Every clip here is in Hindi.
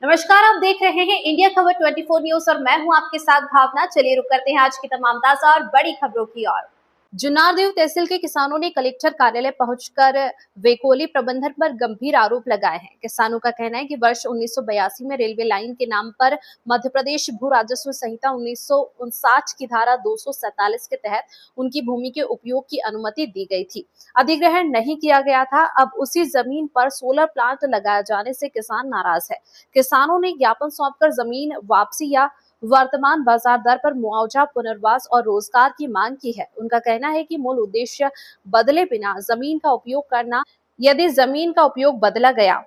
नमस्कार, आप देख रहे हैं इंडिया खबर 24 न्यूज और मैं हूं आपके साथ भावना। चलिए रुक करते हैं आज की तमाम ताजा और बड़ी खबरों की ओर। जुन्नारदेव तहसील के किसानों ने कलेक्टर कार्यालय पहुंचकर वेकोली प्रबंधन पर गंभीर आरोप लगाए हैं। किसानों का कहना है कि वर्ष 1982 में रेलवे लाइन के नाम पर मध्य प्रदेश भू राजस्व संहिता 1959 की धारा 247 के तहत उनकी भूमि के उपयोग की अनुमति दी गई थी। अधिग्रहण नहीं किया गया था। अब उसी जमीन पर सोलर प्लांट लगाए जाने से किसान नाराज है। किसानों ने ज्ञापन सौंपकर जमीन वापसी या वर्तमान बाजार दर पर मुआवजा, पुनर्वास और रोजगार की मांग की है। उनका कहना है कि मूल उद्देश्य बदले बिना जमीन का उपयोग करना। यदि जमीन का उपयोग बदला गया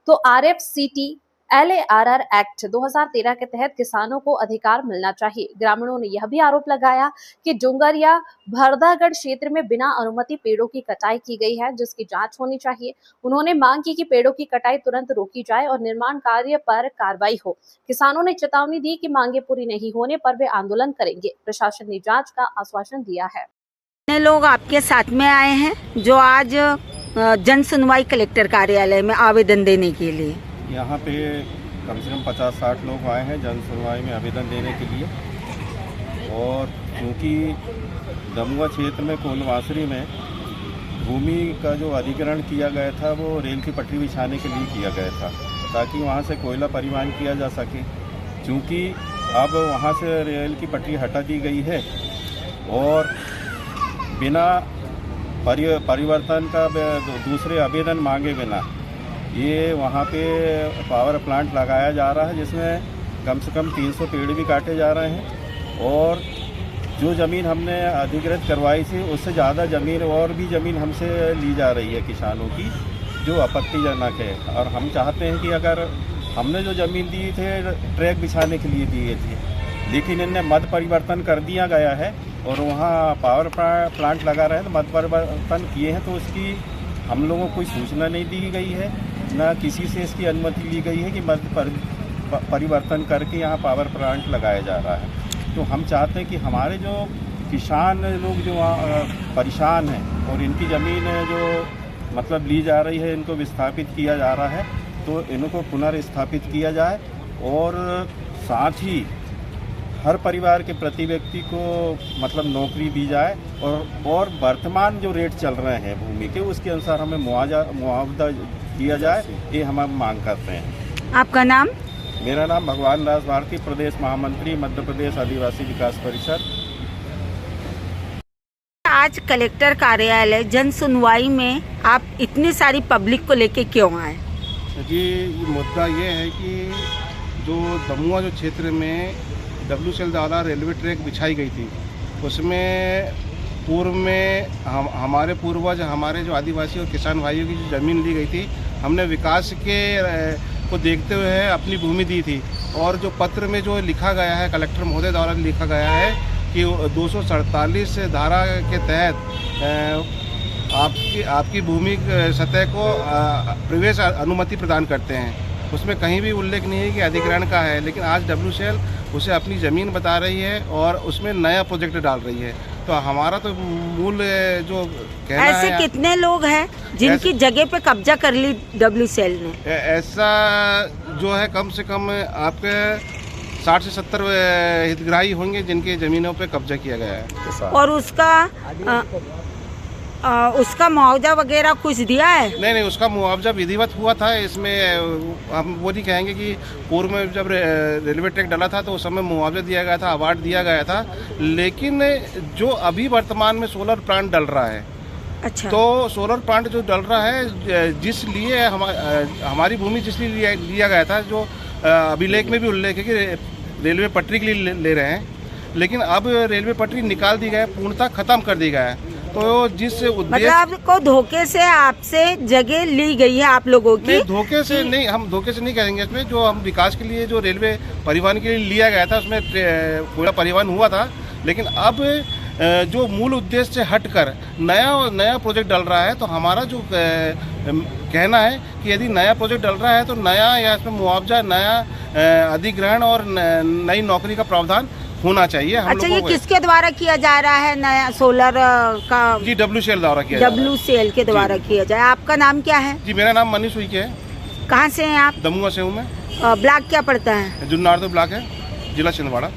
तो RFCT LARR एक्ट 2013 के तहत किसानों को अधिकार मिलना चाहिए। ग्रामीणों ने यह भी आरोप लगाया कि डूंगर या भरदागढ़ क्षेत्र में बिना अनुमति पेड़ों की कटाई की गई है, जिसकी जांच होनी चाहिए। उन्होंने मांग की कि पेड़ों की कटाई तुरंत रोकी जाए और निर्माण कार्य पर कार्रवाई हो। किसानों ने चेतावनी दी कि मांगे पूरी नहीं होने पर वे आंदोलन करेंगे। प्रशासन ने जांच का आश्वासन दिया है। कितने लोग आपके साथ में आए हैं जो आज जन सुनवाई कलेक्टर कार्यालय में आवेदन देने के लिए? यहाँ पे कम से कम 50-60 लोग आए हैं जन सुनवाई में आवेदन देने के लिए। और क्योंकि दमुआ क्षेत्र में कोलवासरी में भूमि का जो अधिग्रहण किया गया था वो रेल की पटरी बिछाने के लिए किया गया था, ताकि वहाँ से कोयला परिवहन किया जा सके। क्योंकि अब वहाँ से रेल की पटरी हटा दी गई है और बिना परिवर्तन का दूसरे आवेदन मांगे बिना ये वहाँ पे पावर प्लांट लगाया जा रहा है, जिसमें कम से कम 300 पेड़ भी काटे जा रहे हैं। और जो ज़मीन हमने अधिग्रहित करवाई थी उससे ज़्यादा ज़मीन और भी ज़मीन हमसे ली जा रही है किसानों की, जो आपत्तिजनक है। और हम चाहते हैं कि अगर हमने जो ज़मीन दी थे ट्रैक बिछाने के लिए दिए थे, लेकिन इनने मत परिवर्तन कर दिया गया है और वहाँ पावर प्लांट लगा रहे हैं तो मत परिवर्तन किए हैं, तो उसकी हम लोगों को कोई सूचना नहीं दी गई है, ना किसी से इसकी अनुमति ली गई है कि मत परिवर्तन करके यहाँ पावर प्लांट लगाया जा रहा है। तो हम चाहते हैं कि हमारे जो किसान लोग जो परेशान हैं और इनकी ज़मीन जो मतलब ली जा रही है, इनको विस्थापित किया जा रहा है, तो इनको पुनर्स्थापित किया जाए। और साथ ही हर परिवार के प्रति व्यक्ति को मतलब नौकरी दी जाए और वर्तमान जो रेट चल रहे हैं भूमि के, उसके अनुसार हमें मुआवजा दिया जाए, ये हम मांग करते हैं। आपका नाम? मेरा नाम भगवान दास भारती, प्रदेश महामंत्री, मध्य प्रदेश आदिवासी विकास परिषद। आज कलेक्टर कार्यालय जन सुनवाई में आप इतनी सारी पब्लिक को लेके क्यों आए? जी, मुद्दा ये है कि जो दमुआ जो क्षेत्र में WCL द्वारा रेलवे ट्रैक बिछाई गई थी, उसमें पूर्व में हमारे पूर्वज, हमारे जो आदिवासी और किसान भाइयों की जो ज़मीन ली गई थी, हमने विकास के को देखते हुए अपनी भूमि दी थी। और जो पत्र में जो लिखा गया है, कलेक्टर महोदय द्वारा लिखा गया है कि 247 धारा के तहत आपकी भूमि सतह को प्रवेश अनुमति प्रदान करते हैं। उसमें कहीं भी उल्लेख नहीं है कि अधिग्रहण का है, लेकिन आज WCL उसे अपनी ज़मीन बता रही है और उसमें नया प्रोजेक्ट डाल रही है। तो हमारा तो मूल जो कहना है, ऐसे कितने लोग हैं जिनकी जगह पे कब्जा कर ली WCL ने? ऐसा जो है कम से कम आपके 60 से 70 हितग्राही होंगे जिनके ज़मीनों पे कब्जा किया गया है। और उसका मुआवजा वगैरह कुछ दिया है? नहीं, उसका मुआवजा विधिवत हुआ था। इसमें हम वो नहीं कहेंगे कि पूर्व में जब रेलवे ट्रैक डला था तो उस समय मुआवजा दिया गया था, अवार्ड दिया गया था। लेकिन जो अभी वर्तमान में सोलर प्लांट डल रहा है, अच्छा, तो सोलर प्लांट जो डल रहा है, जिसलिए हमारी भूमि जिसलिए लिया गया था, जो अभिलेख में भी उल्लेख है कि रेलवे पटरी के लिए ले रहे हैं, लेकिन अब रेलवे पटरी निकाल दी गई है, पूर्णतः खत्म कर दी गया है। तो जिस उद्देश्य, मतलब आपको धोखे से आपसे जगह ली गई है आप लोगों की? नहीं, धोखे से नहीं, हम धोखे से नहीं कहेंगे। इसमें जो हम विकास के लिए जो रेलवे परिवहन के लिए लिया गया था, उसमें पूरा परिवहन हुआ था। लेकिन अब जो मूल उद्देश्य से हटकर नया प्रोजेक्ट डल रहा है, तो हमारा जो कहना है कि यदि नया प्रोजेक्ट डल रहा है तो नया या इसमें मुआवजा, नया अधिग्रहण और नई नौकरी का प्रावधान होना चाहिए। अच्छा, ये किसके द्वारा किया जा रहा है नया सोलर का? जी, WCL द्वारा किया WCL के द्वारा किया जाए। आपका नाम क्या है? जी, मेरा नाम मनीष उइके है। कहाँ से हैं आप? दमुआ से हूँ मैं। ब्लॉक क्या पड़ता है? जुन्नार ब्लॉक है, जिला छिंदवाड़ा।